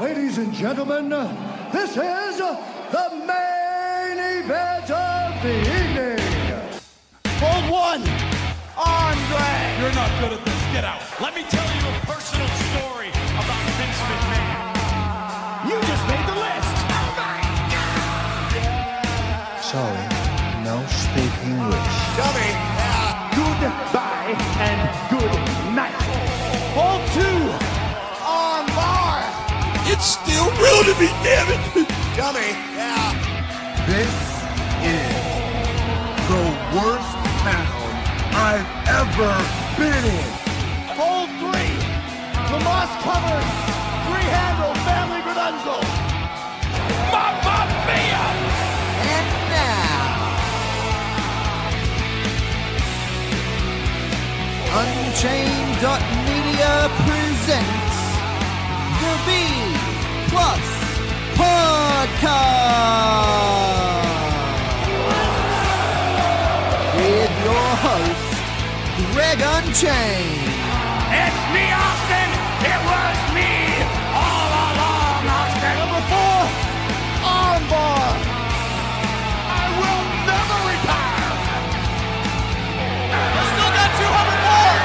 Ladies and gentlemen, this is the main event of the evening. Hold one, Andre. You're not good at this. Get out. Let me tell you a personal story about Vince McMahon. You just made the list. Oh my God! Sorry, no speak English. Dummy. Goodbye and good night. Hold two, on bar. It's still real to me, damn it! Dummy. This is the worst town I've ever been in. Hold three, Tomas covers, three-handle family Gradunzel. Mamma mia! And now, Unchained.media presents the B Plus Podcast with your host, GregUnchained. It's me, Austin! It was me all along, Austin! Number 4, armbar. I will never retire! I still got 200 more.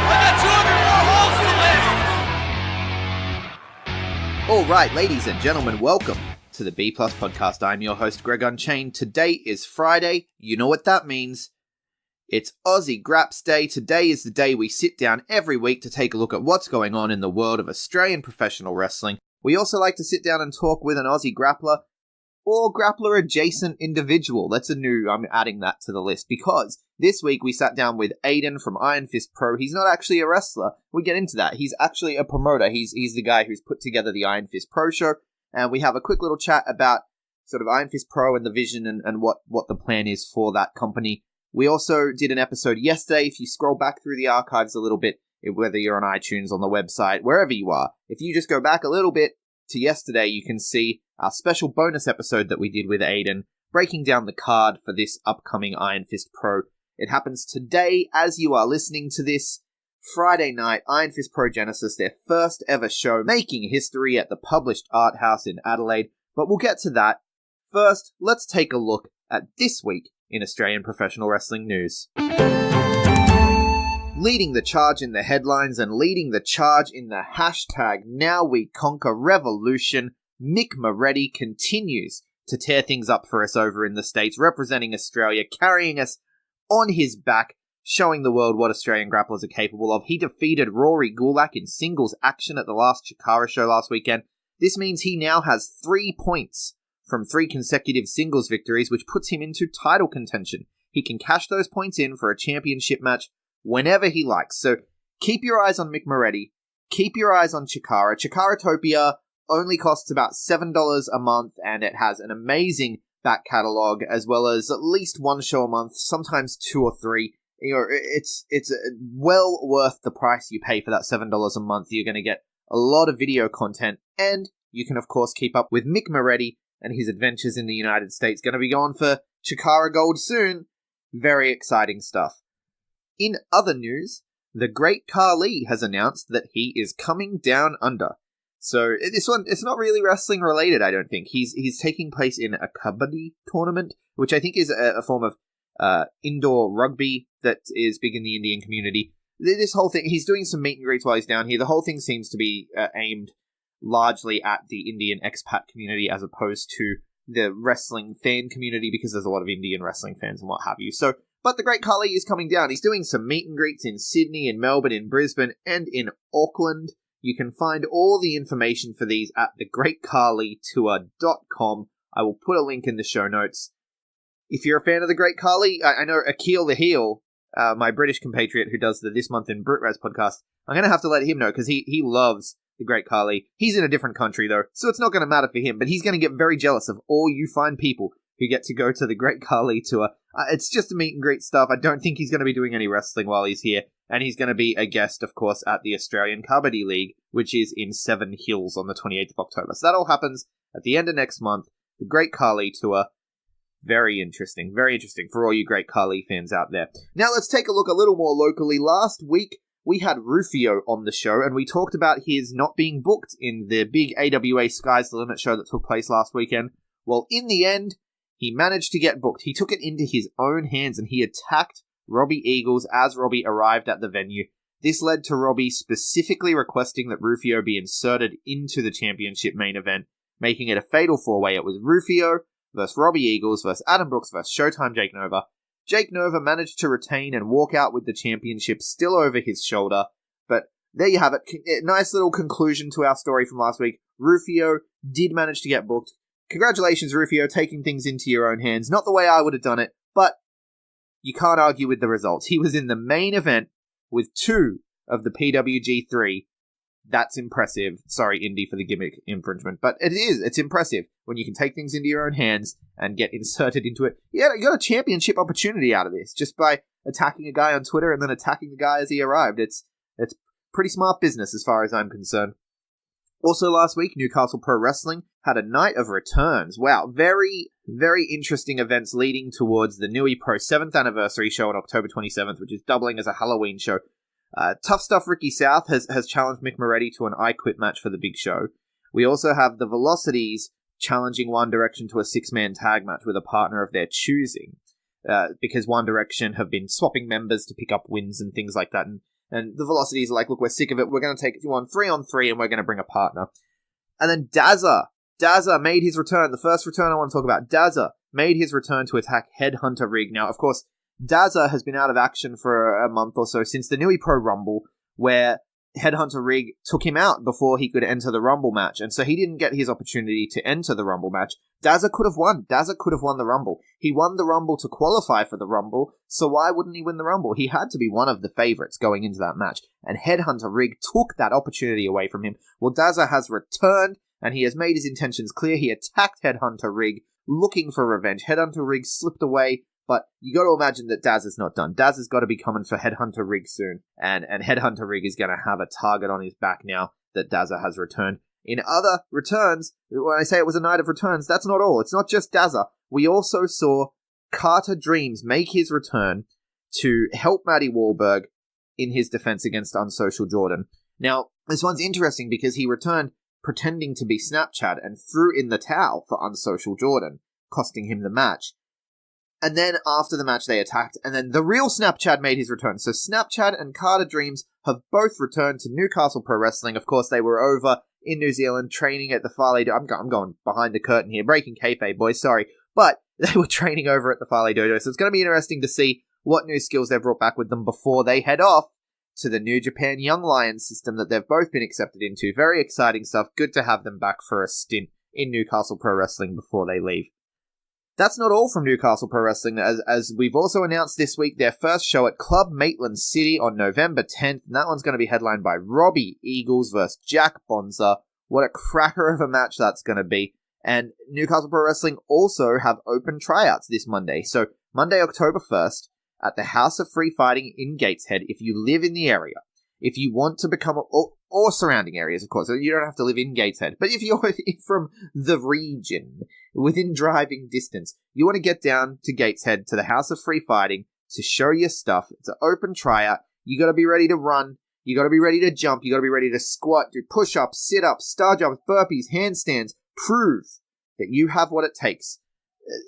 I got 200 more holes to list. All right, ladies and gentlemen, welcome to the B Plus Podcast. I'm your host, Greg Unchained. Today is Friday. You know what that means. It's Aussie Grapps Day. Today is the day we sit down every week to take a look at what's going on in the world of Australian professional wrestling. We also like to sit down and talk with an Aussie grappler or grappler-adjacent individual. That's a new, I'm adding that to the list, because this week we sat down with Ayden from Iron Fist Pro. He's not actually a wrestler. We get into that. He's actually a promoter. He's the guy who's put together the Iron Fist Pro show, and we have a quick little chat about sort of Iron Fist Pro and the vision and what the plan is for that company. We also did an episode yesterday. If you scroll back through the archives a little bit, whether you're on iTunes, on the website, wherever you are, if you just go back a little bit to yesterday, you can see our special bonus episode that we did with Ayden, breaking down the card for this upcoming Iron Fist Pro. It happens today as you are listening to this, Friday night, Iron Fist Pro Genesis, their first ever show, making history at the Published Art House in Adelaide. But we'll get to that. First, let's take a look at this week in Australian professional wrestling news. Leading the charge in the headlines and leading the charge in the hashtag Now We Conquer Revolution, Mick Moretti continues to tear things up for us over in the States, representing Australia, carrying us on his back, showing the world what Australian grapplers are capable of. He defeated Rory Gulak in singles action at the last Chikara show last weekend. This means he now has 3 points from 3 consecutive singles victories, which puts him into title contention. He can cash those points in for a championship match whenever he likes. So keep your eyes on Mick Moretti. Keep your eyes on Chikara. Chikaratopia only costs about $7 a month, and it has an amazing back catalogue, as well as at least 1 show a month, sometimes 2 or 3. You know, it's well worth the price you pay for that $7 a month. You're going to get a lot of video content, and you can, of course, keep up with Mick Moretti and his adventures in the United States. Going to be going for Chikara Gold soon. Very exciting stuff. In other news, the Great Khali has announced that he is coming down under. So this one, it's not really wrestling related, I don't think. He's taking place in a kabaddi tournament, which I think is a form of indoor rugby that is big in the Indian community. This whole thing, he's doing some meet and greets while he's down here. The whole thing seems to be aimed largely at the Indian expat community as opposed to the wrestling fan community, because there's a lot of Indian wrestling fans and what have you. So, but the Great Khali is coming down. He's doing some meet and greets in Sydney, in Melbourne, in Brisbane, and in Auckland. You can find all the information for these at thegreatkhali.com. I will put a link in the show notes. If you're a fan of the Great Khali, I know Akil the Heel, my British compatriot who does the This Month in BritRes podcast, I'm going to have to let him know, because he loves the Great Khali. He's in a different country, though, so it's not going to matter for him, but he's going to get very jealous of all you fine people who get to go to the Great Khali tour. It's just a meet and greet stuff. I don't think he's going to be doing any wrestling while he's here, and he's going to be a guest, of course, at the Australian Kabaddi League, which is in Seven Hills on the 28th of October. So that all happens at the end of next month. The Great Khali tour. Very interesting for all you Great Khali fans out there. Now let's take a look a little more locally. Last week, we had Rufio on the show, and we talked about his not being booked in the big AWA Sky's the Limit show that took place last weekend. Well, in the end, he managed to get booked. He took it into his own hands, and he attacked Robbie Eagles as Robbie arrived at the venue. This led to Robbie specifically requesting that Rufio be inserted into the championship main event, making it a fatal four-way. It was Rufio versus Robbie Eagles versus Adam Brooks versus Showtime Jake Nova. Jake Nova managed to retain and walk out with the championship still over his shoulder. But there you have it. Nice little conclusion to our story from last week. Rufio did manage to get booked. Congratulations, Rufio, taking things into your own hands. Not the way I would have done it, but you can't argue with the results. He was in the main event with 2 of the PWG3. That's impressive. Sorry, Indy, for the gimmick infringement. But it is. It's impressive when you can take things into your own hands and get inserted into it. Yeah, you got a championship opportunity out of this just by attacking a guy on Twitter and then attacking the guy as he arrived. It's pretty smart business as far as I'm concerned. Also last week, Newcastle Pro Wrestling had a night of returns. Wow, very, very interesting events leading towards the Newey Pro 7th anniversary show on October 27th, which is doubling as a Halloween show. Tough Stuff Ricky South has challenged Mick Moretti to an I Quit match for the big show. We also have the Velocities challenging One Direction to a 6-man tag match with a partner of their choosing, because One Direction have been swapping members to pick up wins and things like that, and the Velocities are like, look, we're sick of it, we're going to take you on 3-on-3 and we're going to bring a partner. And then Dazza made his return, the first return I want to talk about. Dazza made his return to attack Headhunter Rig. Now, of course, Dazza has been out of action for a month or so since the Newey Pro Rumble, where Headhunter Rig took him out before he could enter the Rumble match, and so he didn't get his opportunity to enter the Rumble match. Dazza could have won. Dazza could have won the Rumble. He won the Rumble to qualify for the Rumble, so why wouldn't he win the Rumble? He had to be one of the favorites going into that match, and Headhunter Rig took that opportunity away from him. Well, Dazza has returned, and he has made his intentions clear. He attacked Headhunter Rig, looking for revenge. Headhunter Rig slipped away, but you got to imagine that Dazza's not done. Dazza's got to be coming for Headhunter Rig soon, and Headhunter Rig is going to have a target on his back now that Dazza has returned. In other returns, when I say it was a night of returns, that's not all. It's not just Dazza. We also saw Carter Dreams make his return to help Matty Wahlberg in his defense against Unsocial Jordan. Now, this one's interesting because he returned pretending to be Snapchat and threw in the towel for Unsocial Jordan, costing him the match. And then after the match, they attacked, and then the real Snapchat made his return. So Snapchat and Carter Dreams have both returned to Newcastle Pro Wrestling. Of course, they were over in New Zealand training at the Farley Dojo. I'm going behind the curtain here, breaking kayfabe, boys, sorry. But they were training over at the Farley Dojo, so it's going to be interesting to see what new skills they've brought back with them before they head off to the New Japan Young Lions system that they've both been accepted into. Very exciting stuff. Good to have them back for a stint in Newcastle Pro Wrestling before they leave. That's not all from Newcastle Pro Wrestling, as we've also announced this week their first show at Club Maitland City on November 10th, and that one's going to be headlined by Robbie Eagles versus Jack Bonza. What a cracker of a match that's going to be. And Newcastle Pro Wrestling also have open tryouts this Monday. So Monday, October 1st, at the House of Free Fighting in Gateshead, if you live in the area, if you want to become, or surrounding areas, of course, you don't have to live in Gateshead, but if you're from the region, within driving distance, you want to get down to Gateshead, to the House of Free Fighting, to show your stuff. It's an open tryout. You got to be ready to run. You got to be ready to jump. You got to be ready to squat, do push-ups, sit-ups, star jumps, burpees, handstands. Prove that you have what it takes.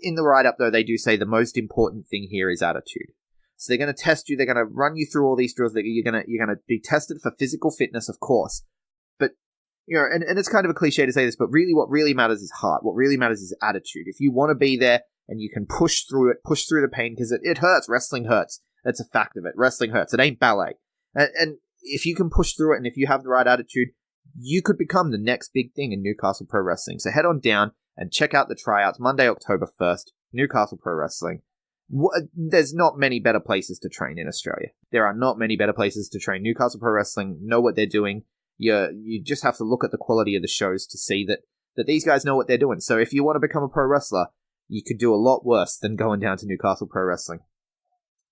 In the write-up, though, they do say the most important thing here is attitude. So they're going to test you. They're going to run you through all these drills. You're going to be tested for physical fitness, of course. But, you know, and it's kind of a cliche to say this, but really what really matters is heart. What really matters is attitude. If you want to be there and you can push through it, push through the pain, because it hurts. Wrestling hurts. That's a fact of it. Wrestling hurts. It ain't ballet. And if you can push through it and if you have the right attitude, you could become the next big thing in Newcastle Pro Wrestling. So head on down and check out the tryouts Monday, October 1st, Newcastle Pro Wrestling. There's not many better places to train in Australia. There are not many better places to train. Newcastle Pro Wrestling know what they're doing. You just have to look at the quality of the shows to see that these guys know what they're doing. So if you want to become a pro wrestler, you could do a lot worse than going down to Newcastle Pro Wrestling.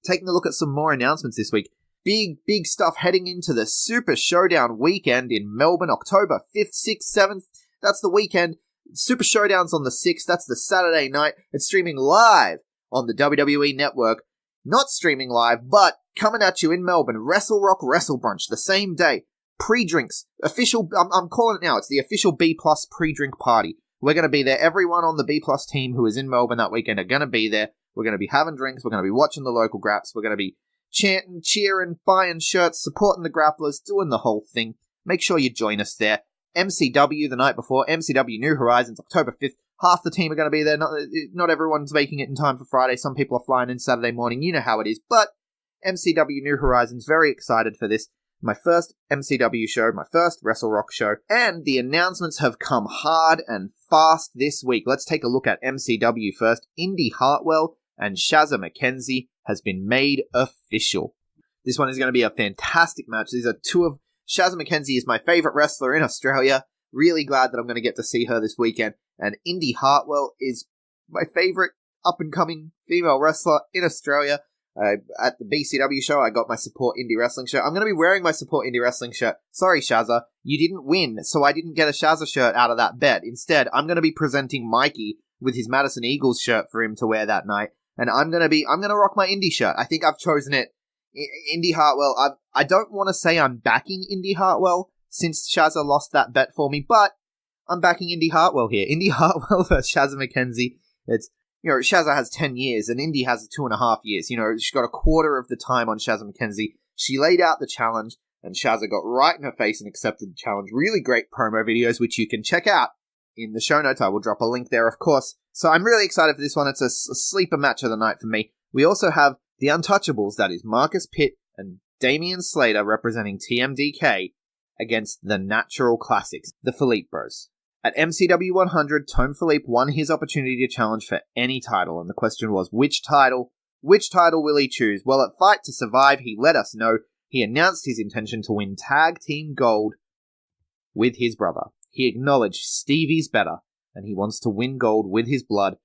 Taking a look at some more announcements this week. Big stuff heading into the Super Showdown weekend in Melbourne, October 5th, 6th, 7th. That's the weekend. Super Showdown's on the 6th. That's the Saturday night. It's streaming live on the WWE Network. not streaming live, but coming at you in Melbourne, Wrestlerock WrestleBrunch, the same day. Pre-drinks, official, I'm calling it now, it's the official B+ pre-drink party. We're going to be there. Everyone on the B+ team who is in Melbourne that weekend are going to be there. We're going to be having drinks. We're going to be watching the local Grapps. We're going to be chanting, cheering, buying shirts, supporting the grapplers, doing the whole thing. Make sure you join us there. MCW the night before. MCW New Horizons, October 5th. Half the team are going to be there. Not everyone's making it in time for Friday. Some people are flying in Saturday morning. You know how it is. But MCW New Horizons, very excited for this. My first MCW show, my first Wrestlerock show, and the announcements have come hard and fast this week. Let's take a look at MCW first. Indy Hartwell and Shazza McKenzie has been made official. This one is going to be a fantastic match. These are two of... Shazza McKenzie is my favourite wrestler in Australia. Really glad that I'm going to get to see her this weekend. And Indy Hartwell is my favourite up-and-coming female wrestler in Australia. At the BCW show, I got my Support Indie Wrestling shirt. I'm going to be wearing my Support Indie Wrestling shirt. Sorry, Shazza, you didn't win, so I didn't get a Shazza shirt out of that bet. Instead, I'm going to be presenting Mikey with his Madison Eagles shirt for him to wear that night, and I'm going to rock my Indie shirt. I think I've chosen it. Indy Hartwell. I don't want to say I'm backing Indy Hartwell since Shazza lost that bet for me, but I'm backing Indy Hartwell here. Indy Hartwell versus Shazza McKenzie. It's... Shazza has 10 years, and Indy has 2.5 years. She's got a quarter of the time on Shazza McKenzie. She laid out the challenge, and Shazza got right in her face and accepted the challenge. Really great promo videos, which you can check out in the show notes. I will drop a link there, of course. So I'm really excited for this one. It's a sleeper match of the night for me. We also have the Untouchables, that is Marcus Pitt and Damian Slater representing TMDK against the Natural Classics, the Philippe Bros. At MCW 100, Tone Philippe won his opportunity to challenge for any title, and the question was, which title? Which title will he choose? Well, at Fight to Survive, he let us know he announced his intention to win Tag Team Gold with his brother. He acknowledged Stevie's better, and he wants to win gold with his blood.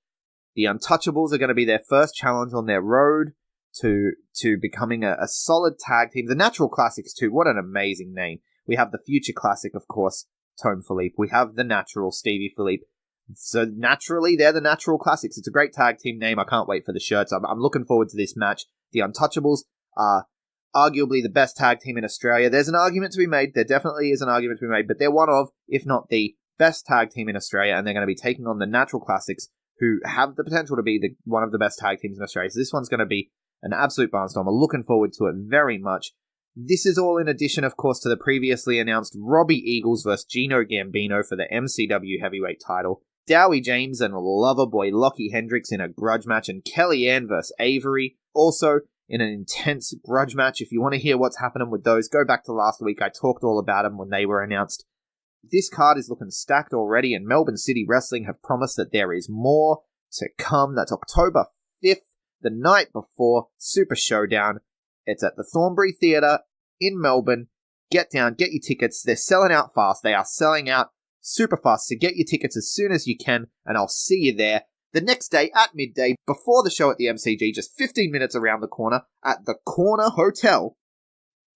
The Untouchables are going to be their first challenge on their road to becoming a solid tag team. The Natural Classics, too. What an amazing name. We have the Future Classic, of course, Tone Philippe. We have the Natural, Stevie Philippe. So naturally, they're the Natural Classics. It's a great tag team name. I can't wait for the shirts. I'm looking forward to this match. The Untouchables are arguably the best tag team in Australia. There's an argument to be made. There definitely is an argument to be made, but they're one of, if not the best tag team in Australia, and they're going to be taking on the Natural Classics, who have the potential to be one of the best tag teams in Australia. So this one's going to be an absolute barnstorm. I'm looking forward to it very much. This is all in addition, of course, to the previously announced Robbie Eagles vs. Gino Gambino for the MCW heavyweight title, Dowie James and Loverboy Lockie Hendricks in a grudge match, and Kellyanne vs. Avery, also in an intense grudge match. If you want to hear what's happening with those, go back to last week. I talked all about them when they were announced. This card is looking stacked already, and Melbourne City Wrestling have promised that there is more to come. That's October 5th, the night before Super Showdown. It's at the Thornbury Theatre in Melbourne. Get down, get your tickets. They're selling out fast. They are selling out super fast, so get your tickets as soon as you can, and I'll see you there the next day at midday before the show at the MCG, just 15 minutes around the corner at the Corner Hotel.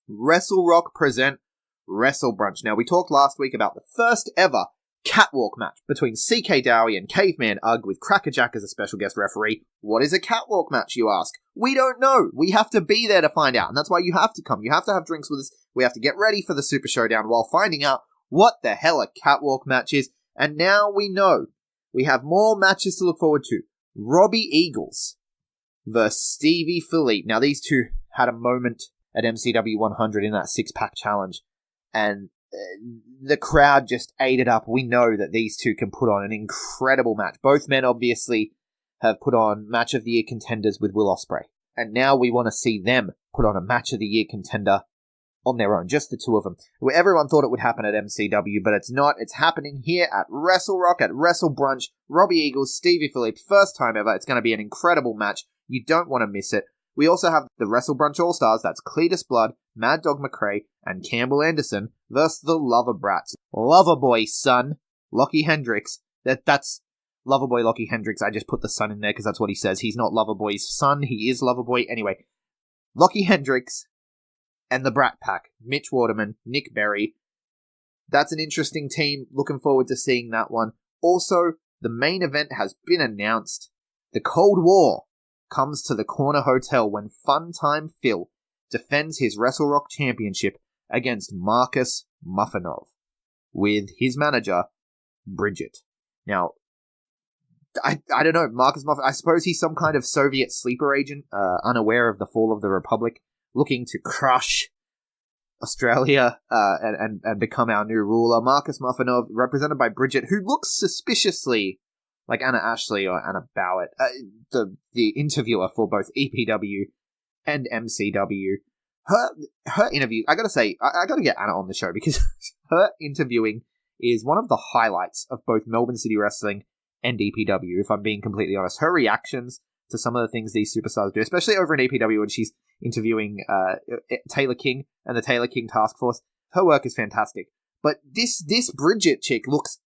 Wrestlerock present WrestleBrunch. Now, we talked last week about the first ever catwalk match between CK Dowie and Caveman Ugg with Crackerjack as a special guest referee. What is a catwalk match, you ask? We don't know. We have to be there to find out, and that's why you have to come. You have to have drinks with us. We have to get ready for the Super Showdown while finding out what the hell a catwalk match is. And now we know. We have more matches to look forward to. Robbie Eagles versus Stevie Philippe. Now, these two had a moment at MCW 100 in that six-pack challenge, and the crowd just ate it up. We know that these two can put on an incredible match. Both men, obviously, have put on Match of the Year contenders with Will Ospreay. And now we want to see them put on a Match of the Year contender on their own, just the two of them. Everyone thought it would happen at MCW, but it's not. It's happening here at Wrestlerock, at WrestleBrunch. Robbie Eagles, Stevie Philippe, first time ever. It's going to be an incredible match. You don't want to miss it. We also have the WrestleBrunch All-Stars. That's Cletus Blood, Mad Dog McRae, and Campbell Anderson versus the Lover Brats. Loverboy son, Lockie Hendricks. That's Loverboy Lockie Hendricks. I just put the son in there because that's what he says. He's not Loverboy's son. He is Loverboy. Anyway, Lockie Hendricks and the Brat Pack. Mitch Waterman, Nick Berry. That's an interesting team. Looking forward to seeing that one. Also, the main event has been announced. The Cold War comes to the corner hotel when Funtime Phil defends his Wrestlerock championship against Marcus Muffinov with his manager, Bridget. Now, I don't know, Marcus Muffinov, I suppose he's some kind of Soviet sleeper agent, unaware of the fall of the Republic, looking to crush Australia and become our new ruler. Marcus Muffinov, represented by Bridget, who looks suspiciously like Anna Ashley or Anna Bowett, the interviewer for both EPW and MCW. Her interview, I gotta say, I gotta get Anna on the show because her interviewing is one of the highlights of both Melbourne City Wrestling and EPW, if I'm being completely honest. Her reactions to some of the things these superstars do, especially over in EPW when she's interviewing Taylor King and the Taylor King Task Force, her work is fantastic. But this Bridget chick looks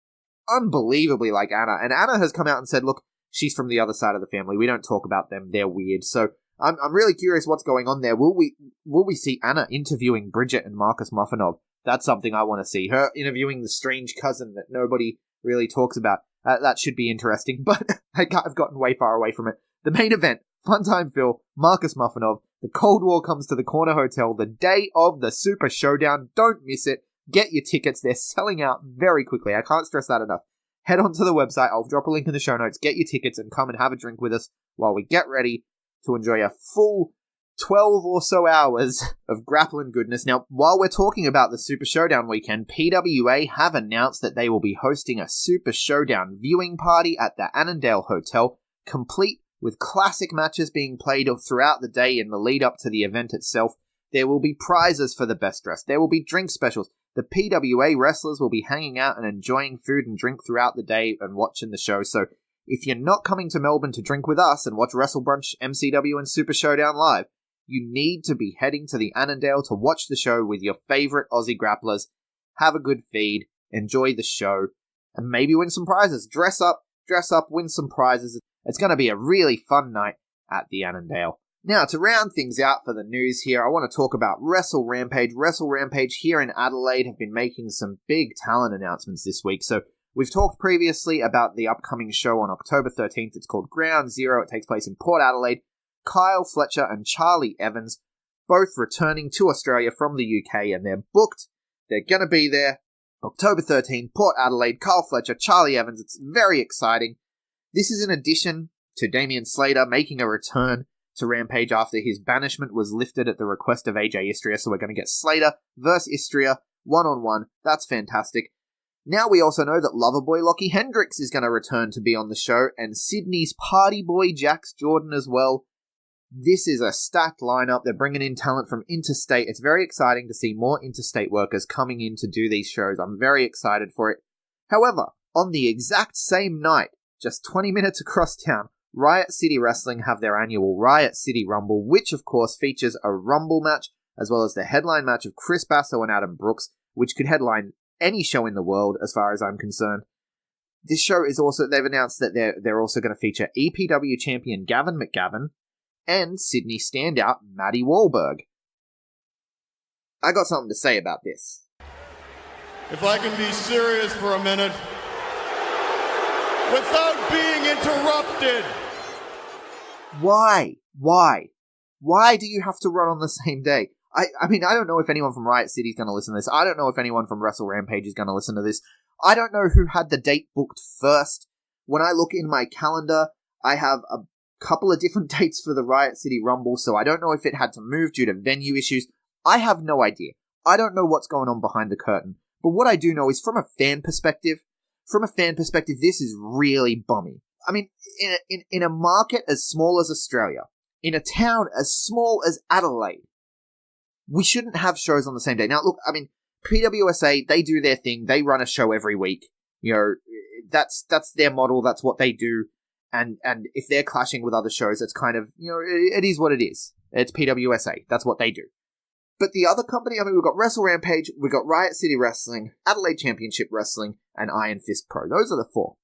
unbelievably like Anna, and Anna has come out and said, look, she's from the other side of the family. We don't talk about them. They're weird. So I'm really curious what's going on there. Will we see Anna interviewing Bridget and Marcus Muffinov? That's something I want to see. Her interviewing the strange cousin that nobody really talks about. That should be interesting, but I've gotten way far away from it. The main event, Funtime Phil, Marcus Muffinov. The Cold War comes to the Corner Hotel the day of the Super Showdown. Don't miss it. Get your tickets. They're selling out very quickly. I can't stress that enough. Head onto the website. I'll drop a link in the show notes. Get your tickets and come and have a drink with us while we get ready to enjoy a full 12 or so hours of grappling goodness. Now, while we're talking about the Super Showdown weekend, PWA have announced that they will be hosting a Super Showdown viewing party at the Annandale Hotel, complete with classic matches being played throughout the day in the lead up to the event itself. There will be prizes for the best dressed. There will be drink specials. The PWA wrestlers will be hanging out and enjoying food and drink throughout the day and watching the show. So if you're not coming to Melbourne to drink with us and watch WrestleBrunch, MCW, and Super Showdown live, you need to be heading to the Annandale to watch the show with your favorite Aussie grapplers, have a good feed, enjoy the show, and maybe win some prizes. Dress up, win some prizes. It's going to be a really fun night at the Annandale. Now, to round things out for the news here, I want to talk about WrestleRampage. WrestleRampage here in Adelaide have been making some big talent announcements this week. So we've talked previously about the upcoming show on October 13th. It's called Ground Zero. It takes place in Port Adelaide. Kyle Fletcher and Charlie Evans, both returning to Australia from the UK, and they're booked. They're going to be there October 13th, Port Adelaide, Kyle Fletcher, Charlie Evans. It's very exciting. This is in addition to Damian Slater making a return to Rampage after his banishment was lifted at the request of AJ Istria. So we're going to get Slater versus Istria one-on-one. That's fantastic. Now we also know that Loverboy Lockie Hendricks is going to return to be on the show, and Sydney's party boy Jax Jordan as well. This is a stacked lineup. They're bringing in talent from interstate. It's very exciting to see more interstate workers coming in to do these shows. I'm very excited for it. However, on the exact same night, just 20 minutes across town, Riot City Wrestling have their annual Riot City Rumble, which of course features a Rumble match, as well as the headline match of Chris Basso and Adam Brooks, which could headline any show in the world as far as I'm concerned. This show is also, they've announced that they're also going to feature EPW champion Gavin McGavin and Sydney standout Matty Wahlberg. I got something to say about this. If I can be serious for a minute, without being interrupted. Why? Why do you have to run on the same day? I mean, I don't know if anyone from Riot City is going to listen to this. I don't know if anyone from WrestleRampage is going to listen to this. I don't know who had the date booked first. When I look in my calendar, I have a couple of different dates for the Riot City Rumble, so I don't know if it had to move due to venue issues. I have no idea. I don't know what's going on behind the curtain. But what I do know is from a fan perspective, this is really bummy. I mean, in a market as small as Australia, in a town as small as Adelaide, we shouldn't have shows on the same day. Now, look, I mean, PWSA, they do their thing. They run a show every week. You know, that's their model. That's what they do. And if they're clashing with other shows, it's kind of, you know, it is what it is. It's PWSA. That's what they do. But the other company, I mean, we've got WrestleRampage, we've got Riot City Wrestling, Adelaide Championship Wrestling, and Iron Fist Pro. Those are the four.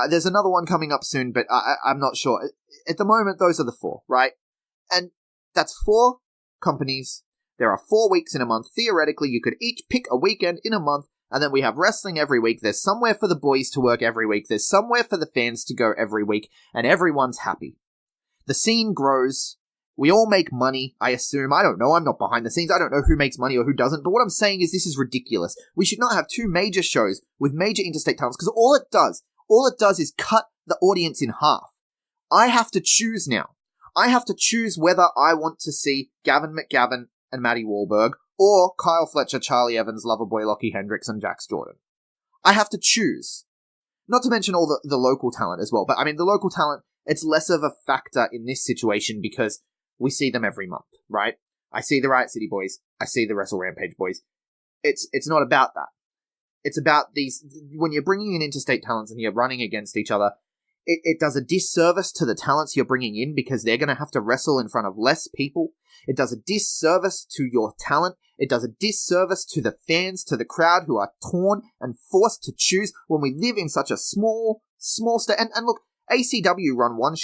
There's another one coming up soon, but I'm not sure. At the moment, those are the four, right? And that's four companies. There are 4 weeks in a month. Theoretically, you could each pick a weekend in a month And then we have wrestling every week. There's somewhere for the boys to work every week. There's somewhere for the fans to go every week. And everyone's happy. The scene grows. We all make money, I assume. I don't know. I'm not behind the scenes. I don't know who makes money or who doesn't. But what I'm saying is this is ridiculous. We should not have two major shows with major interstate talents, because all it does is cut the audience in half. I have to choose now. I have to choose whether I want to see Gavin, McGavin, and Matty Wahlberg, or Kyle Fletcher, Charlie Evans, Loverboy, Lockie Hendricks, and Jax Jordan. I have to choose. Not to mention all the local talent as well. But I mean, the local talent, it's less of a factor in this situation because we see them every month, right? I see the Riot City boys. I see the WrestleRampage boys. It's not about that. It's about these, when you're bringing in interstate talents and you're running against each other, it does a disservice to the talents you're bringing in because they're going to have to wrestle in front of less people. It does a disservice to your talent. It does a disservice to the fans, to the crowd who are torn and forced to choose when we live in such a small state. And look, ACW run one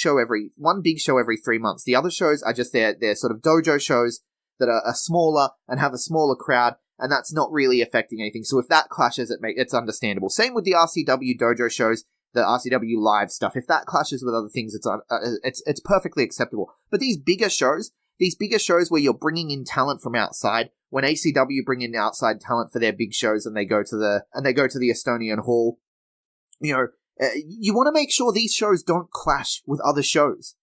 big show every 3 months. The other shows are just their sort of dojo shows that are smaller and have a smaller crowd, and that's not really affecting anything. So if that clashes, it's understandable. Same with the RCW dojo shows, the RCW live stuff. If that clashes with other things, it's perfectly acceptable. But these bigger shows where you're bringing in talent from outside, when ACW bring in outside talent for their big shows and they go to the Estonian Hall, you want to make sure these shows don't clash with other shows.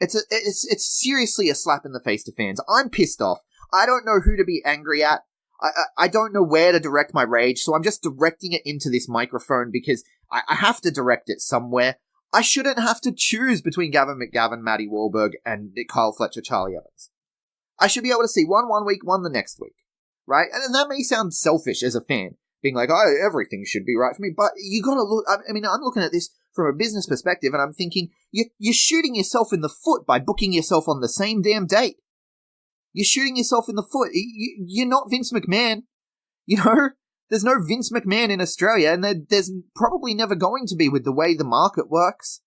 It's seriously a slap in the face to fans. I'm pissed off. I don't know who to be angry at. I don't know where to direct my rage, so I'm just directing it into this microphone because I have to direct it somewhere. I shouldn't have to choose between Gavin, McGavin, Matty Wahlberg, and Kyle Fletcher, Charlie Evans. I should be able to see one week, one the next week, right? And that may sound selfish as a fan, being like, oh, everything should be right for me. But you gotta look, I mean, I'm looking at this from a business perspective, and I'm thinking, you're shooting yourself in the foot by booking yourself on the same damn date. You're shooting yourself in the foot. You're not Vince McMahon. There's no Vince McMahon in Australia, and there's probably never going to be with the way the market works.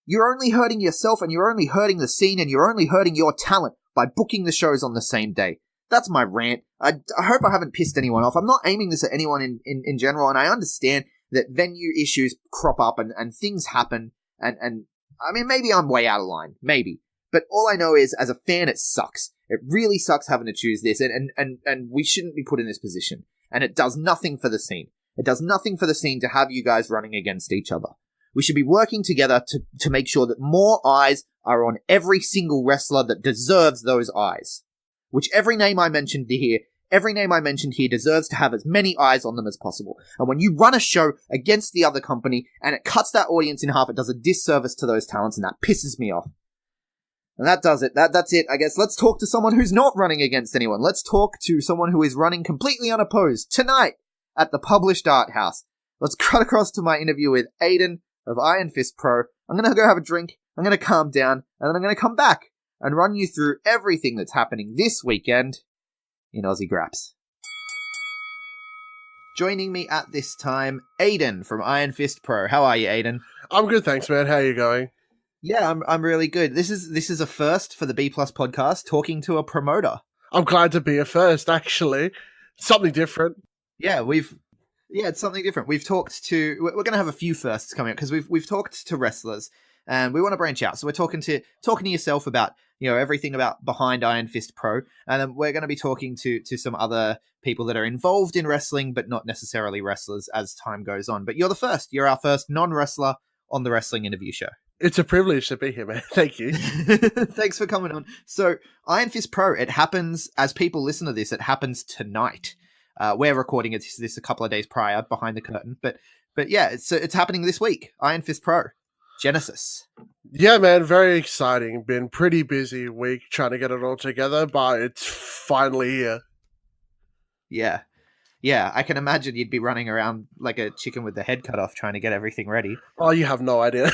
You're only hurting yourself, and you're only hurting the scene, and you're only hurting your talent by booking the shows on the same day. That's my rant. I hope I haven't pissed anyone off. I'm not aiming this at anyone in general, and I understand that venue issues crop up and things happen, and I mean, maybe I'm way out of line. Maybe. But all I know is, as a fan, it sucks. It really sucks having to choose this, and we shouldn't be put in this position. And it does nothing for the scene. It does nothing for the scene to have you guys running against each other. We should be working together to make sure that more eyes are on every single wrestler that deserves those eyes. Which every name I mentioned here deserves to have as many eyes on them as possible. And when you run a show against the other company and it cuts that audience in half, it does a disservice to those talents, and that pisses me off. And that does it. That's it, I guess. Let's talk to someone who's not running against anyone. Let's talk to someone who is running completely unopposed tonight at the Published Art House. Let's cut across to my interview with Ayden of Iron Fist Pro. I'm going to go have a drink, I'm going to calm down, and then I'm going to come back and run you through everything that's happening this weekend in Aussie Grapps. Joining me at this time, Ayden from Iron Fist Pro. How are you, Ayden? I'm good, thanks, man. How are you going? Yeah, I'm really good. This is a first for the B Plus podcast, talking to a promoter. I'm glad to be a first, actually. Something different. Yeah, it's something different. We're going to have a few firsts coming up because we've talked to wrestlers and we want to branch out. So we're talking to yourself about, everything about behind Iron Fist Pro, and then we're going to be talking to some other people that are involved in wrestling but not necessarily wrestlers as time goes on. But you're the first. You're our first non-wrestler on the Wrestling Interview Show. It's a privilege to be here, man. Thank you. Thanks for coming on. So, Iron Fist Pro, it happens, as people listen to this, it happens tonight. We're recording this a couple of days prior, behind the curtain. But yeah, it's happening this week. Iron Fist Pro. Genesis. Yeah, man, very exciting. Been pretty busy week trying to get it all together, but it's finally here. Yeah. Yeah, I can imagine you'd be running around like a chicken with the head cut off trying to get everything ready. Oh, you have no idea.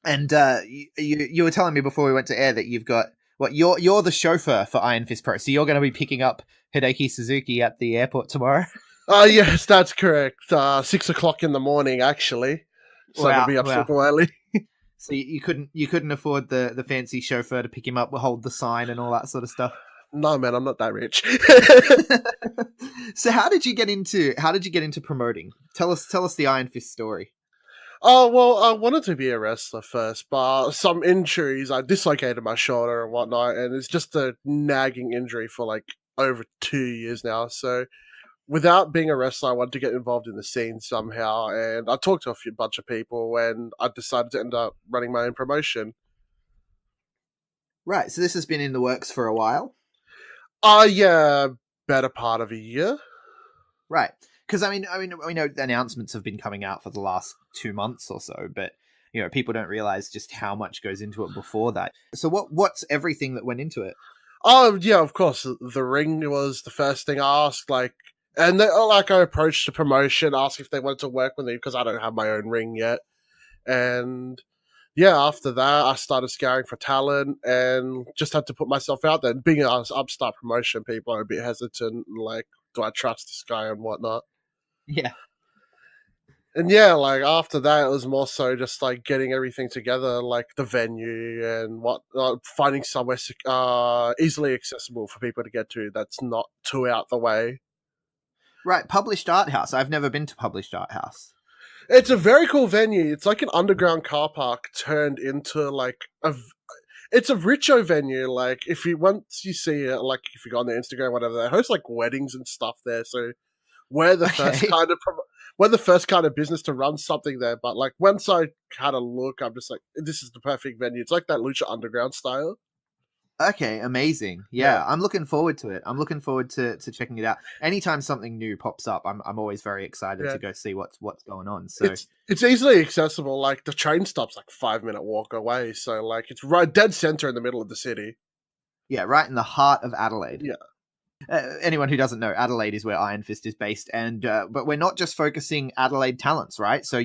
And you were telling me before we went to air that you've got, you're the chauffeur for Iron Fist Pro, so you're going to be picking up Hideki Suzuki at the airport tomorrow? Yes, that's correct. 6 o'clock in the morning, actually. So I'll be up super early. So you couldn't afford the fancy chauffeur to pick him up, hold the sign and all that sort of stuff? No, man, I'm not that rich. So how did you get into promoting? Tell us the Iron Fist story. Oh, well, I wanted to be a wrestler first, but some injuries, I dislocated my shoulder and whatnot, and it's just a nagging injury for like over 2 years now. So without being a wrestler, I wanted to get involved in the scene somehow, and I talked to a bunch of people, and I decided to end up running my own promotion. Right, so this has been in the works for a while? Yeah, better part of a year. Right. Because I mean, we know the announcements have been coming out for the last 2 months or so, but people don't realize just how much goes into it before that. So what's everything that went into it? Oh yeah, of course. The ring was the first thing I asked, and I approached the promotion, asked if they wanted to work with me because I don't have my own ring yet, and yeah, after that I started scouring for talent and just had to put myself out there. Being an upstart promotion, people are a bit hesitant, like, do I trust this guy and whatnot? Yeah. And yeah, after that, it was more so just getting everything together, like the venue and finding somewhere easily accessible for people to get to that's not too out the way. Right, Published Art House. I've never been to Published Art House. It's a very cool venue. It's like an underground car park turned into it's a richo venue. Once you see it, if you go on their Instagram, whatever, they host weddings and stuff there. So we're the first kind of business to run something there. But once I had a look, I'm just this is the perfect venue. It's like that Lucha Underground style. Okay, amazing. Yeah, I'm looking forward to it. I'm looking forward to checking it out. Anytime something new pops up, I'm always very excited to go see what's going on. So it's easily accessible. The train stop's 5-minute walk away. So it's right dead center in the middle of the city. Yeah, right in the heart of Adelaide. Yeah. Anyone who doesn't know, Adelaide is where Iron Fist is based, and but we're not just focusing Adelaide talents, right? So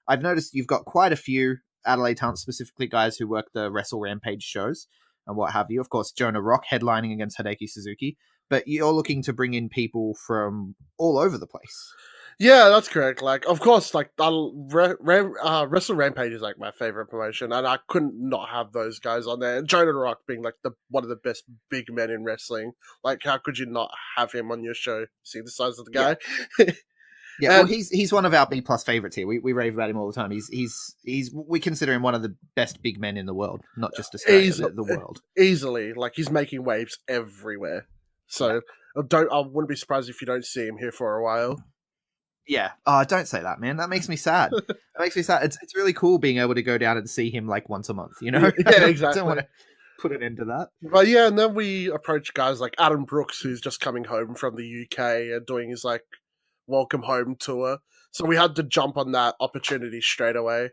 I've noticed you've got quite a few Adelaide talents, specifically guys who work the WrestleRampage shows and what have you. Of course, Jonah Rock headlining against Hideki Suzuki, but you're looking to bring in people from all over the place. Yeah, that's correct. Of course, WrestleRampage is my favorite promotion, and I couldn't not have those guys on there. And Jonah Rock being one of the best big men in wrestling. How could you not have him on your show? See the size of the guy. Yeah, well, he's one of our B+ favorites here. We rave about him all the time. We consider him one of the best big men in the world, not just Australia, the world. Easily, he's making waves everywhere. So I wouldn't be surprised if you don't see him here for a while. Yeah. Oh, don't say that, man. That makes me sad. It's really cool being able to go down and see him once a month, Yeah, exactly. I don't want to put an end to that. But yeah, and then we approach guys like Adam Brooks, who's just coming home from the UK and doing his welcome home tour. So we had to jump on that opportunity straight away.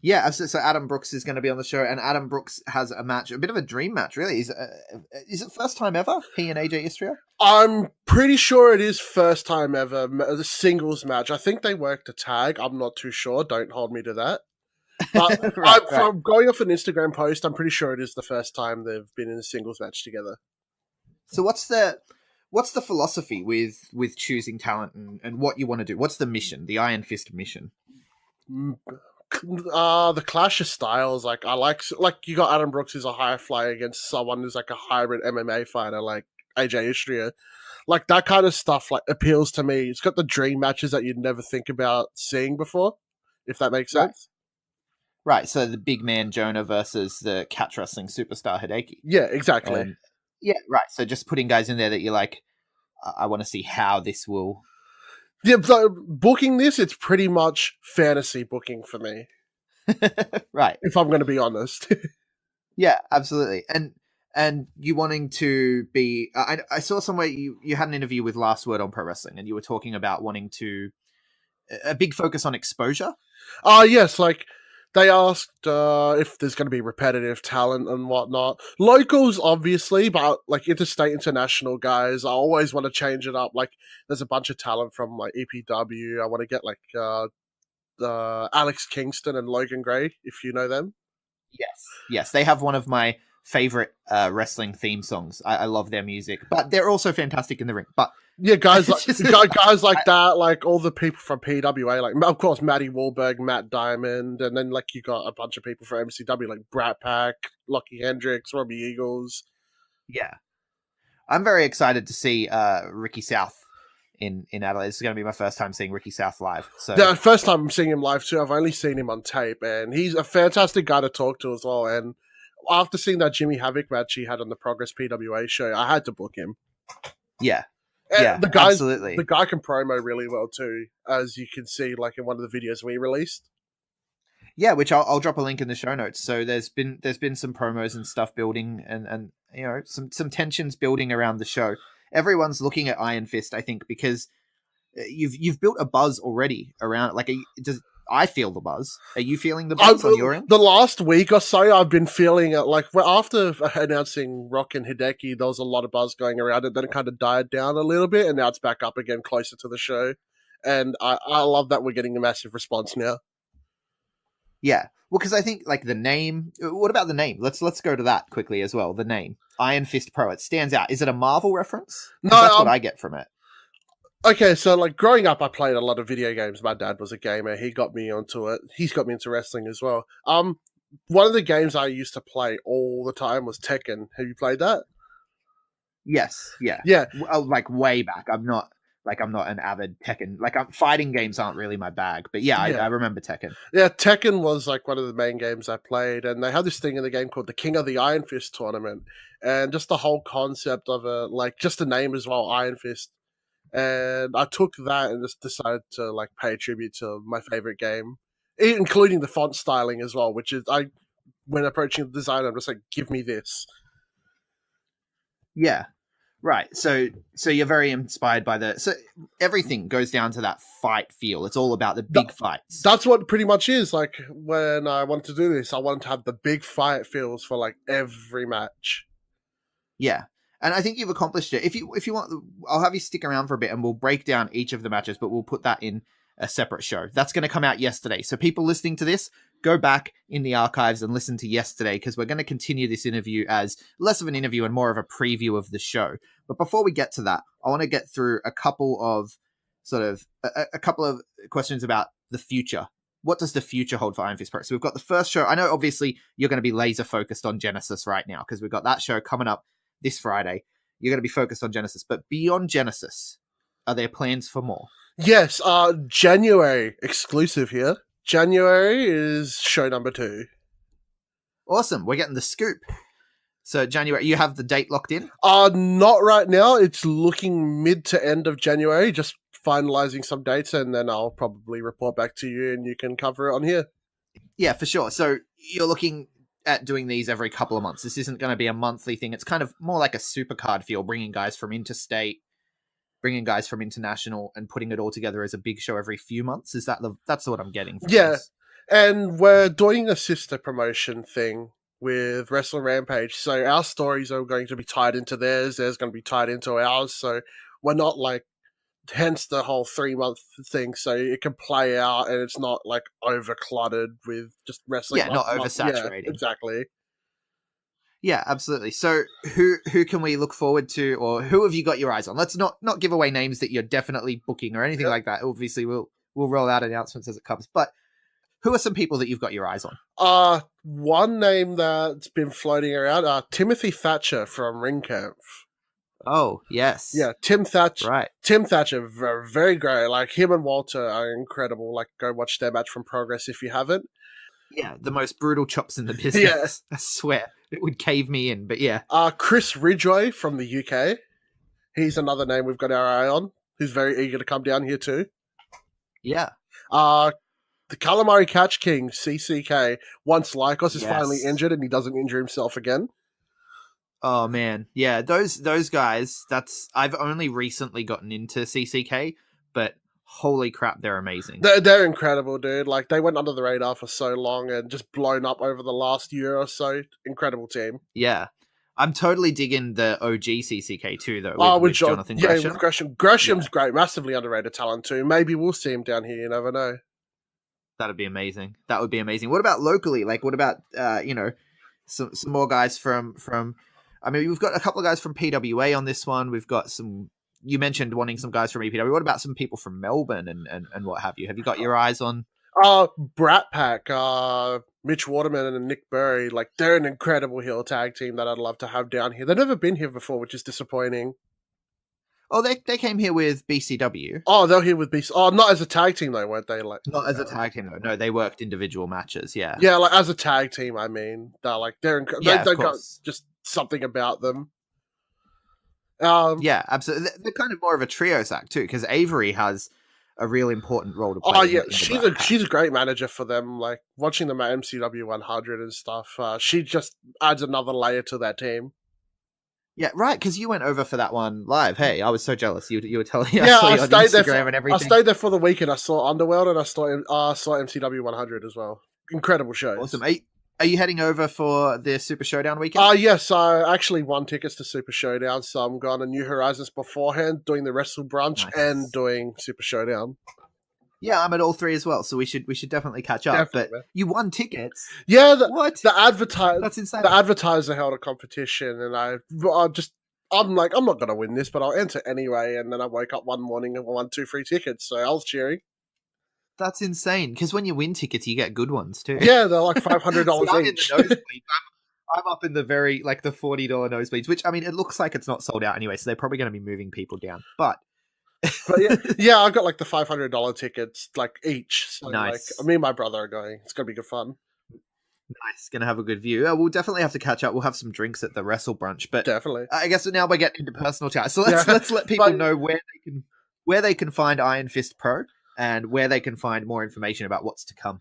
Yeah, so Adam Brooks is going to be on the show, and Adam Brooks has a match, a bit of a dream match, really. Is it first time ever, he and AJ Istria? I'm pretty sure it is first time ever, the singles match. I think they worked a tag. I'm not too sure. Don't hold me to that. But from going off an Instagram post, I'm pretty sure it is the first time they've been in a singles match together. So what's the philosophy with choosing talent and what you want to do? What's the mission, the Iron Fist mission? The clash of styles. I like you got Adam Brooks, who's a high flyer, against someone who's a hybrid MMA fighter like AJ Istria. That kind of stuff appeals to me. It's got the dream matches that you'd never think about seeing before, if that makes sense. Right. So the big man Jonah versus the catch wrestling superstar Hideki. Yeah, exactly. Yeah, right. So just putting guys in there that you're I want to see how this will. Yeah, so booking this, it's pretty much fantasy booking for me. Right. If I'm going to be honest. Yeah, absolutely. And you wanting to be... I saw somewhere you had an interview with Last Word on Pro Wrestling, and you were talking about wanting to... A big focus on exposure? Yes, they asked if there's going to be repetitive talent and whatnot. Locals, obviously, but interstate, international guys, I always want to change it up. There's a bunch of talent from EPW. I want to get Alex Kingston and Logan Gray, if you know them. Yes, they have one of my favorite wrestling theme songs. I love their music, but they're also fantastic in the ring. But yeah, guys guys like that, all the people from PWA, of course Matty Wahlberg, Matt Diamond, and then you got a bunch of people from MCW like Brat Pack, Lockie Hendricks, Robbie Eagles. Yeah. I'm very excited to see Ricky South in Adelaide. This is going to be my first time seeing Ricky South live. So The first time I'm seeing him live too. I've only seen him on tape, and he's a fantastic guy to talk to as well. And after seeing that Jimmy Havoc match he had on the Progress PWA show, I had to book him. yeah. And Yeah, the guy, absolutely. The guy can promo really well too, as you can see, like in one of the videos we released. Yeah, which I'll drop a link in the show notes. So there's been some promos and stuff building, and you know some tensions building around the show. Everyone's looking at Iron Fist, I think, because you've built a buzz already around. Like, does I feel the buzz? Are you feeling the buzz on your end? The last week or so, I've been feeling it. Like after announcing Rock and Hideki, there was a lot of buzz going around it. Then it kind of died down a little bit, and now it's back up again, closer to the show. And I love that we're getting a massive response now. Yeah, well, because I think like the name. What about the name? Let's go to that quickly as well. The name Iron Fist Pro. It stands out. Is it a Marvel reference? No, that's what I get from it. Okay, so like growing up, I played a lot of video games. My dad was a gamer. He got me onto it. He's got me into wrestling as well. One of the games I used to play all the time was Tekken. Have you played that? Yes. Yeah. Yeah. Like way back. I'm not an avid Tekken. Like fighting games aren't really my bag. But yeah, I remember Tekken. Yeah, Tekken was like one of the main games I played, and they had this thing in the game called the King of the Iron Fist tournament, and just the whole concept of it, like just the name as well, Iron Fist. And I took that and just decided to like pay tribute to my favorite game, including the font styling as well, which is when approaching the designer, I'm just like, give me this. Yeah. Right. So you're very inspired by so everything goes down to that fight feel. It's all about the big fights. That's what it pretty much is. Like when I wanted to do this, I wanted to have the big fight feels for like every match. Yeah. And I think you've accomplished it. If you want, I'll have you stick around for a bit and we'll break down each of the matches, but we'll put that in a separate show. That's going to come out yesterday. So people listening to this, go back in the archives and listen to yesterday, because we're going to continue this interview as less of an interview and more of a preview of the show. But before we get to that, I want to get through a couple of questions about the future. What does the future hold for Iron Fist Pro? So we've got the first show. I know obviously you're going to be laser focused on Genesis right now because we've got that show coming up this Friday. You're going to be focused on Genesis, but beyond Genesis, are there plans for more? Yes, January exclusive here. January is show number 2. Awesome. We're getting the scoop. So January, you have the date locked in? Not right now. It's looking mid to end of January, just finalizing some dates, and then I'll probably report back to you and you can cover it on here. Yeah, for sure. So you're looking at doing these every couple of months. This isn't going to be a monthly thing. It's kind of more like a supercard feel, bringing guys from interstate, bringing guys from international, and putting it all together as a big show every few months. Is that's what I'm getting from this? And we're doing a sister promotion thing with WrestleRampage. So our stories are going to be tied into theirs. Theirs going to be tied into ours. So we're not like, hence the whole 3-month thing. So it can play out and it's not like over cluttered with just wrestling. Yeah, not oversaturated. Yeah, exactly. Yeah, absolutely. So who can we look forward to, or who have you got your eyes on? Let's not give away names that you're definitely booking or anything like that. Obviously, we'll roll out announcements as it comes. But who are some people that you've got your eyes on? One name that's been floating around, Timothy Thatcher from Ring Camp. Oh, yes. Yeah, Tim Thatcher. Right. Tim Thatcher, very, very great. Like, him and Walter are incredible. Like, go watch their match from Progress if you haven't. Yeah, the most brutal chops in the business. Yes. I swear. It would cave me in, but yeah. Chris Ridgway from the UK. He's another name we've got our eye on, who's very eager to come down here too. Yeah. The Calamari Catch King, CCK, once Lycos is finally injured and he doesn't injure himself again. Oh man, yeah, those guys. I've only recently gotten into CCK, but holy crap, they're amazing. They're incredible, dude. Like they went under the radar for so long and just blown up over the last year or so. Incredible team. Yeah, I'm totally digging the OG CCK too, though. With Jonathan Gresham. Yeah, with Gresham. Gresham's great, massively underrated talent too. Maybe we'll see him down here. You never know. That'd be amazing. That would be amazing. What about locally? Like, what about some more guys from? I mean, we've got a couple of guys from PWA on this one. We've got some. You mentioned wanting some guys from EPW. What about some people from Melbourne and what have you? Have you got your eyes on Brat Pack, Mitch Waterman and Nick Berry, like, they're an incredible heel tag team that I'd love to have down here. They've never been here before, which is disappointing. Oh, they came here with BCW. Oh, they're here with BC. Oh, not as a tag team though, weren't they? Like, Not as a tag team, though. No, they worked individual matches, yeah. yeah, like as a tag team. I mean, they're Yeah, they of got course. just something about them. Yeah, absolutely. They're kind of more of a trios act, too, because Avery has a real important role to play. Oh in yeah, the she's Brat a great manager for them. Like watching them at MCW 100 and stuff. She just adds another layer to that team. Yeah, right, because you went over for that one live. Hey, I was so jealous. You were telling me. Yeah, I I saw you on stayed there. Instagram and everything. I stayed there for the weekend. I saw Underworld and I saw MCW 100 as well. Incredible shows. Awesome. Are you heading over for the Super Showdown weekend? Yes, I actually won tickets to Super Showdown, so I'm going to New Horizons beforehand, doing the WrestleBrunch Nice. and doing Super Showdown. Yeah, I'm at all three as well, so we should definitely catch up. Definitely, but man. you won tickets. Yeah, What? That's insane. The advertiser held a competition, and I'm like, I'm not going to win this, but I'll enter anyway. And then I woke up one morning and won 2 free tickets, so I was cheering. That's insane. Because when you win tickets, you get good ones too. Yeah, they're like $500 See, I'm each. in the nosebleeds. I'm up in the the $40 nosebleeds, which I mean, it looks like it's not sold out anyway, so they're probably going to be moving people down. But But yeah, I got like the $500 tickets, like each. So, Nice. Like, me and my brother are going. It's going to be good fun. nice, gonna have a good view. We'll definitely have to catch up. We'll have some drinks at the Wrestle Brunch, but Definitely. I guess now we're getting into personal chat. So Yeah. let's let people But- know where they can find Iron Fist Pro and where they can find more information about what's to come.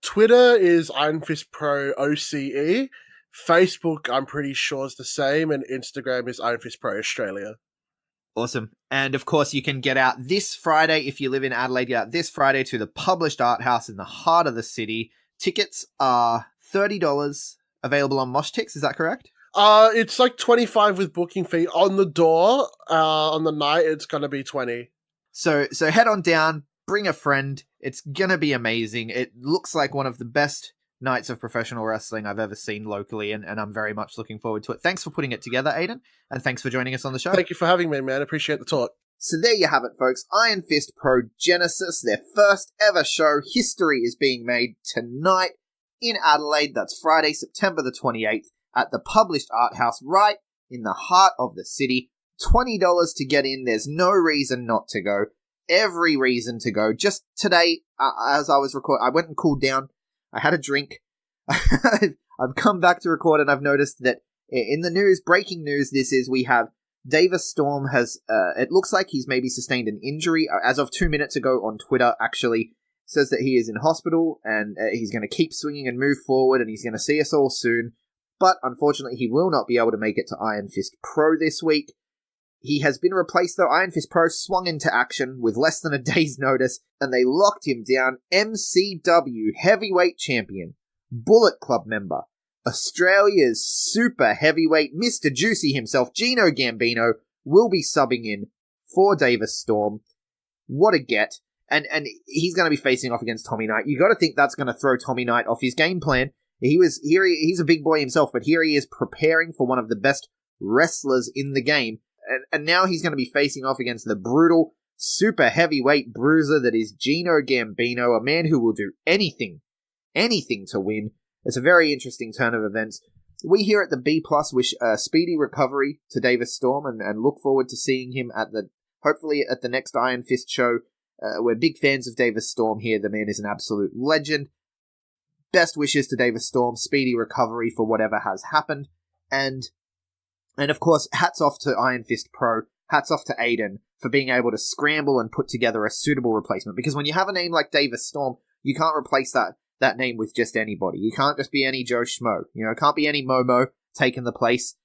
Twitter is Iron Fist Pro OCE. Facebook, I'm pretty sure, is the same, and Instagram is Iron Fist Pro Australia. Awesome. And of course, you can get out this Friday if you live in Adelaide. Get out this Friday to the Published Art House in the heart of the city. Tickets are $30, available on Moshtix. Is that correct? It's like 25 with booking fee on the door. On the night, it's gonna be 20. So head on down, bring a friend. It's gonna be amazing. It looks like one of the best nights of professional wrestling I've ever seen locally, and I'm very much looking forward to it. Thanks for putting it together, Ayden, and thanks for joining us on the show. Thank you for having me, man. Appreciate the talk. So there you have it, folks. Iron Fist Pro Genesis, their first ever show. History is being made tonight in Adelaide. That's Friday, September the 28th at the Published Art House, right in the heart of the city. $20 to get in. There's no reason not to go. Every reason to go. Just today, as I was recording, I went and cooled down. I had a drink. I've come back to record and I've noticed that in the news, breaking news, we have Davis Storm has, it looks like he's maybe sustained an injury. As of 2 minutes ago on Twitter, actually says that he is in hospital and he's going to keep swinging and move forward and he's going to see us all soon. But unfortunately, he will not be able to make it to Iron Fist Pro this week. He has been replaced, though. Iron Fist Pro swung into action with less than a day's notice, and they locked him down. MCW Heavyweight Champion, Bullet Club member, Australia's super heavyweight Mr. Juicy himself, Gino Gambino, will be subbing in for Davis Storm. What a get. And he's going to be facing off against Tommy Knight. You got to think that's going to throw Tommy Knight off his game plan. He's a big boy himself, but here he is preparing for one of the best wrestlers in the game. And now he's going to be facing off against the brutal, super heavyweight bruiser that is Gino Gambino, a man who will do anything to win. It's a very interesting turn of events. We here at the B Plus wish a speedy recovery to Davis Storm and look forward to seeing him hopefully at the next Iron Fist show. We're big fans of Davis Storm here. The man is an absolute legend. Best wishes to Davis Storm, speedy recovery for whatever has happened. And of course, hats off to Iron Fist Pro, hats off to Ayden for being able to scramble and put together a suitable replacement. Because when you have a name like Davis Storm, you can't replace that name with just anybody. You can't just be any Joe Schmo. It can't be any Momo taking the place.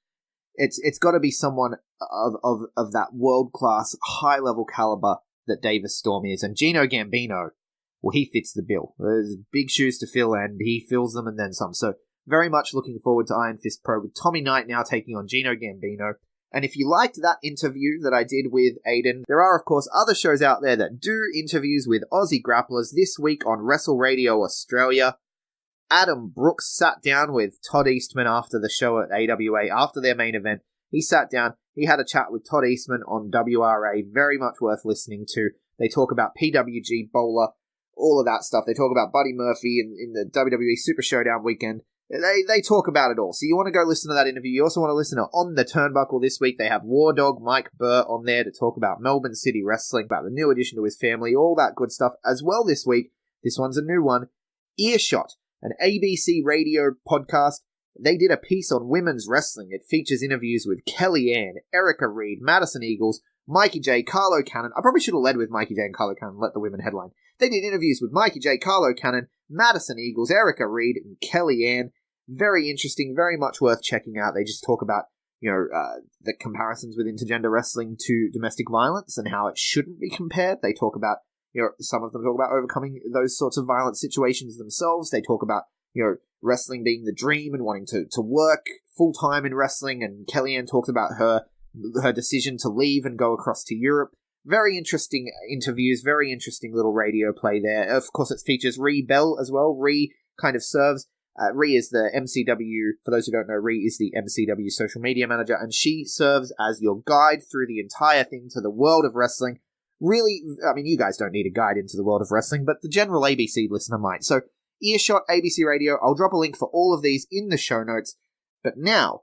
It's got to be someone of that world-class, high-level caliber that Davis Storm is. And Gino Gambino, well, he fits the bill. There's big shoes to fill, and he fills them and then some. So very much looking forward to Iron Fist Pro with Tommy Knight now taking on Gino Gambino. And if you liked that interview that I did with Ayden, there are, of course, other shows out there that do interviews with Aussie grapplers. This week on Wrestle Radio Australia, Adam Brooks sat down with Todd Eastman after the show at AWA, after their main event. He sat down, he had a chat with Todd Eastman on WRA, very much worth listening to. They talk about PWG, Bowler, all of that stuff. They talk about Buddy Murphy in the WWE Super Showdown weekend. They talk about it all. So you want to go listen to that interview. You also want to listen to On the Turnbuckle this week. They have War Dog Mike Burr on there to talk about Melbourne City Wrestling, about the new addition to his family, all that good stuff. As well this week, this one's a new one, Earshot, an ABC radio podcast. They did a piece on women's wrestling. It features interviews with Kellyanne, Erica Reed, Madison Eagles, Mikey J, Carlo Cannon. I probably should have led with Mikey J and Carlo Cannon, let the women headline. They did interviews with Mikey J, Carlo Cannon, Madison Eagles, Erica Reed, and Kellyanne. Very interesting, very much worth checking out. They just talk about, the comparisons with intergender wrestling to domestic violence and how it shouldn't be compared. They talk about, some of them talk about overcoming those sorts of violent situations themselves. They talk about, wrestling being the dream and wanting to work full-time in wrestling, and Kellyanne talks about her decision to leave and go across to Europe. Very interesting interviews, very interesting little radio play there. Of course, it features Ree Bell as well. Ree kind of serves... Ree is the MCW, for those who don't know, Ree is the MCW social media manager, and she serves as your guide through the entire thing to the world of wrestling. Really, I mean, you guys don't need a guide into the world of wrestling, but the general ABC listener might. So, Earshot, ABC Radio, I'll drop a link for all of these in the show notes. But now,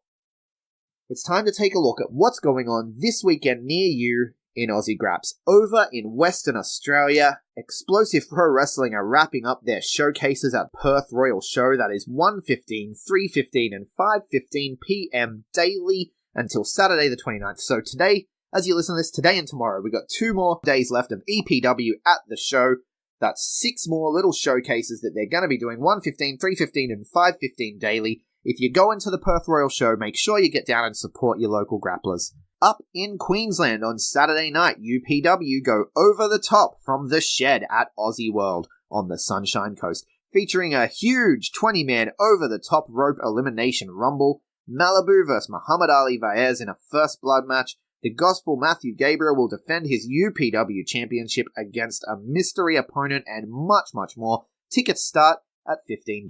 it's time to take a look at what's going on this weekend near you in Aussie Grapps. Over in Western Australia, Explosive Pro Wrestling are wrapping up their showcases at Perth Royal Show. That is 1:15, 3:15 and 5:15 p.m. daily until Saturday the 29th. So today, as you listen to this, today and tomorrow, we've got 2 more days left of EPW at the show. That's 6 more little showcases that they're going to be doing, 1:15, 3:15 and 5:15 daily. If you go into the Perth Royal Show, make sure you get down and support your local grapplers. Up in Queensland on Saturday night, UPW go over the top from the Shed at Aussie World on the Sunshine Coast, featuring a huge 20-man over-the-top rope elimination rumble. Malibu vs. Muhammad Ali Vaez in a first blood match. The Gospel Matthew Gabriel will defend his UPW championship against a mystery opponent, and much, much more. Tickets start at $15.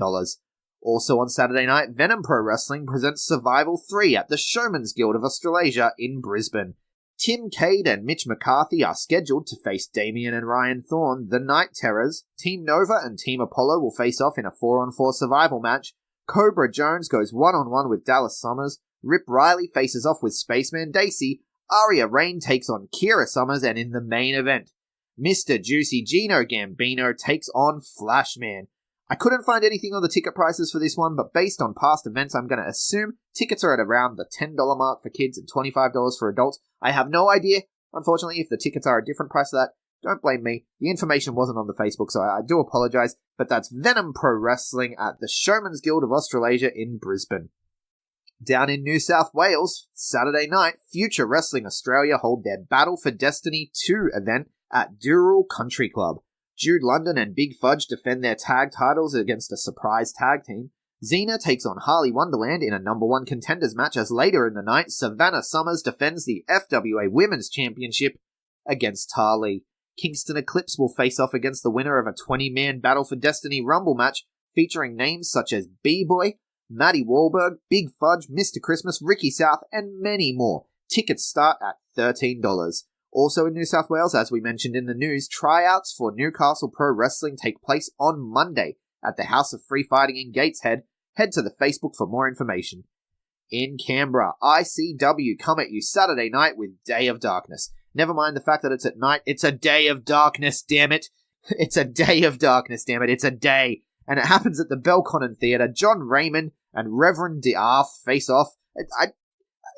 Also on Saturday night, Venom Pro Wrestling presents Survival 3 at the Showman's Guild of Australasia in Brisbane. Tim Cade and Mitch McCarthy are scheduled to face Damien and Ryan Thorne, the Night Terrors. Team Nova and Team Apollo will face off in a 4-on-4 survival match. Cobra Jones goes 1-on-1 with Dallas Summers. Rip Riley faces off with Spaceman Dacey. Aria Rain takes on Kira Summers, and in the main event, Mr. Juicy Gino Gambino takes on Flashman. I couldn't find anything on the ticket prices for this one, but based on past events, I'm going to assume tickets are at around the $10 mark for kids and $25 for adults. I have no idea, unfortunately, if the tickets are a different price to that. Don't blame me. The information wasn't on the Facebook, so I do apologize. But that's Venom Pro Wrestling at the Showman's Guild of Australasia in Brisbane. Down in New South Wales, Saturday night, Future Wrestling Australia hold their Battle for Destiny 2 event at Dural Country Club. Jude London and Big Fudge defend their tag titles against a surprise tag team. Xena takes on Harley Wonderland in a number 1 contenders match, as later in the night, Savannah Summers defends the FWA Women's Championship against Tarly. Kingston Eclipse will face off against the winner of a 20-man Battle for Destiny Rumble match featuring names such as B-Boy, Matty Wahlberg, Big Fudge, Mr. Christmas, Ricky South, and many more. Tickets start at $13. Also in New South Wales, as we mentioned in the news, tryouts for Newcastle Pro Wrestling take place on Monday at the House of Free Fighting in Gateshead. Head to the Facebook for more information. In Canberra, ICW come at you Saturday night with Day of Darkness. Never mind the fact that it's at night, it's a day of darkness, damn it. It's a day of darkness, damn it. It's a day. And it happens at the Belconnen Theatre. John Raymond and Reverend D'Arth face off.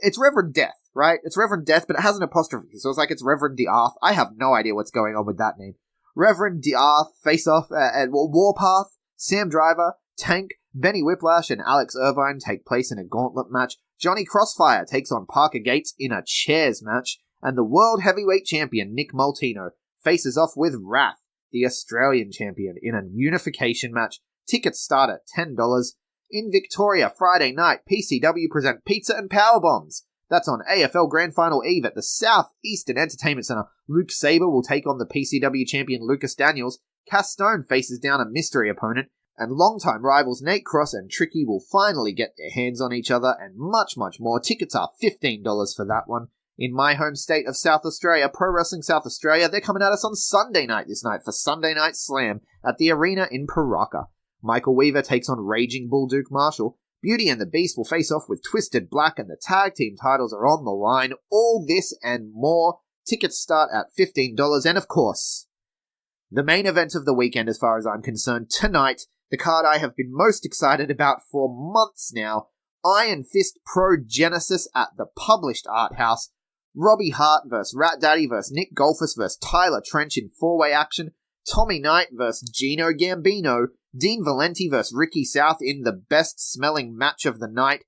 It's Reverend Death, right? It's Reverend Death, but it has an apostrophe, so it's like it's Reverend D'Arth. I have no idea what's going on with that name. Reverend D'Arth face off at Warpath. Sam Driver, Tank, Benny Whiplash, and Alex Irvine take place in a gauntlet match. Johnny Crossfire takes on Parker Gates in a chairs match. And the World Heavyweight Champion, Nick Multino, faces off with Wrath, the Australian Champion, in a unification match. Tickets start at $10. In Victoria, Friday night, PCW present Pizza and Power Bombs. That's on AFL Grand Final Eve at the South Eastern Entertainment Centre. Luke Sabre will take on the PCW champion Lucas Daniels. Cass Stone faces down a mystery opponent. And longtime rivals Nate Cross and Tricky will finally get their hands on each other, and much, much more. Tickets are $15 for that one. In my home state of South Australia, Pro Wrestling South Australia, they're coming at us on Sunday night this night for Sunday Night Slam at the arena in Paraka. Michael Weaver takes on Raging Bull Duke Marshall. Beauty and the Beast will face off with Twisted Black, and the tag team titles are on the line. All this and more. Tickets start at $15, and of course, the main event of the weekend as far as I'm concerned, tonight, the card I have been most excited about for months now, Iron Fist Pro Genesis at the published Art House. Robbie Hart vs. Rat Daddy vs. Nick Golfus vs. Tyler Trench in four-way action. Tommy Knight vs. Gino Gambino. Dean Valenti vs. Ricky South in the best-smelling match of the night.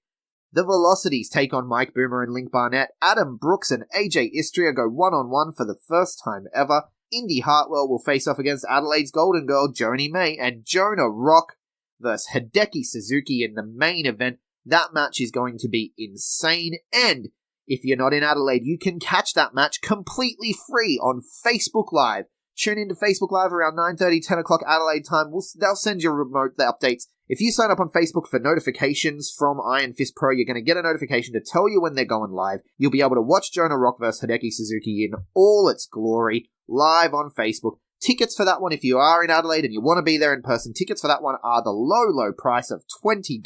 The Velocities take on Mike Boomer and Link Barnett. Adam Brooks and AJ Istria go one-on-one for the first time ever. Indy Hartwell will face off against Adelaide's Golden Girl, Joni May, and Jonah Rock vs. Hideki Suzuki in the main event. That match is going to be insane, and if you're not in Adelaide, you can catch that match completely free on Facebook Live. Tune into Facebook Live around 9:30, 10 o'clock Adelaide time. They'll send you remote the updates. If you sign up on Facebook for notifications from Iron Fist Pro, you're going to get a notification to tell you when they're going live. You'll be able to watch Jonah Rock vs. Hideki Suzuki in all its glory, live on Facebook. Tickets for that one, if you are in Adelaide and you want to be there in person, tickets for that one are the low, low price of $20.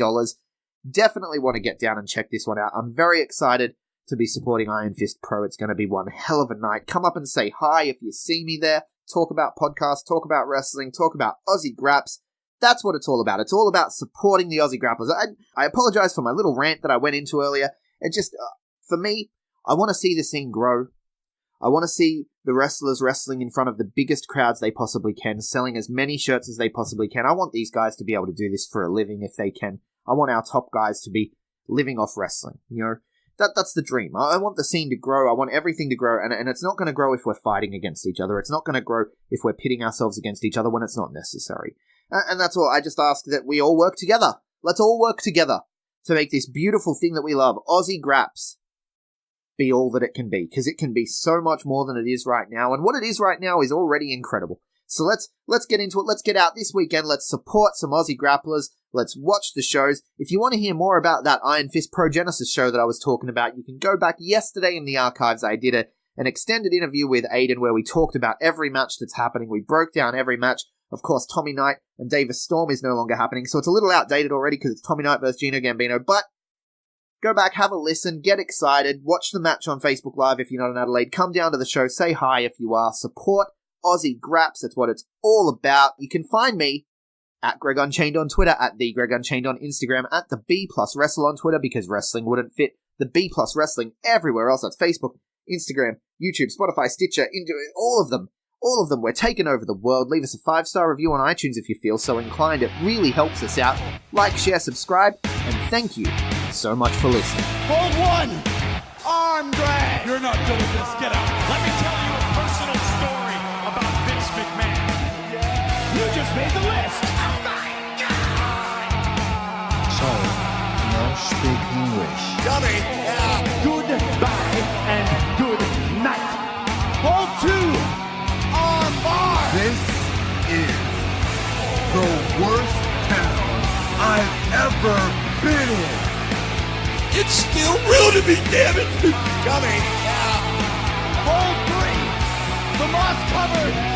Definitely want to get down and check this one out. I'm very excited to be supporting Iron Fist Pro. It's going to be one hell of a night. Come up and say hi if you see me there. Talk about podcasts, talk about wrestling, talk about Aussie Grapps. That's what it's all about. It's all about supporting the Aussie Grapplers. I apologize for my little rant that I went into earlier. It just, for me, I want to see the scene grow. I want to see the wrestlers wrestling in front of the biggest crowds they possibly can, selling as many shirts as they possibly can. I want these guys to be able to do this for a living if they can. I want our top guys to be living off wrestling, you know. That's the dream. I want the scene to grow. I want everything to grow, and it's not going to grow if we're fighting against each other. It's not going to grow if we're pitting ourselves against each other when it's not necessary. And that's all. I just ask that we all work together. Let's all work together to make this beautiful thing that we love, Aussie Grapps, be all that it can be, because it can be so much more than it is right now, and what it is right now is already incredible. So let's get into it. Let's get out this weekend. Let's support some Aussie grapplers. Let's watch the shows. If you want to hear more about that Iron Fist Pro Genesis show that I was talking about, you can go back yesterday in the archives. I did an extended interview with Ayden where we talked about every match that's happening. We broke down every match. Of course, Tommy Knight and Davis Storm is no longer happening, so it's a little outdated already because it's Tommy Knight versus Gino Gambino, but go back, have a listen, get excited, watch the match on Facebook Live if you're not in Adelaide, come down to the show, say hi if you are, support Aussie Grapps, that's what it's all about. You can find me at GregUnchained on Twitter, at the GregUnchained on Instagram, at the B Plus Wrestle on Twitter, because wrestling wouldn't fit the B Plus Wrestling everywhere else. That's Facebook, Instagram, YouTube, Spotify, Stitcher, all of them. All of them. We're taking over the world. Leave us a 5-star review on iTunes if you feel so inclined. It really helps us out. Like, share, subscribe, and thank you so much for listening. Hold one! Arm drag! You're not done with this. Get out. Let me tell you a personal story about Vince McMahon. You just made the list! So, no speak English. Dummy! Goodbye and good night! Hold two! Arm bar! This is the worst town I've ever been in. It's still real to me, damn it! Dummy! Hold three! The moss covered!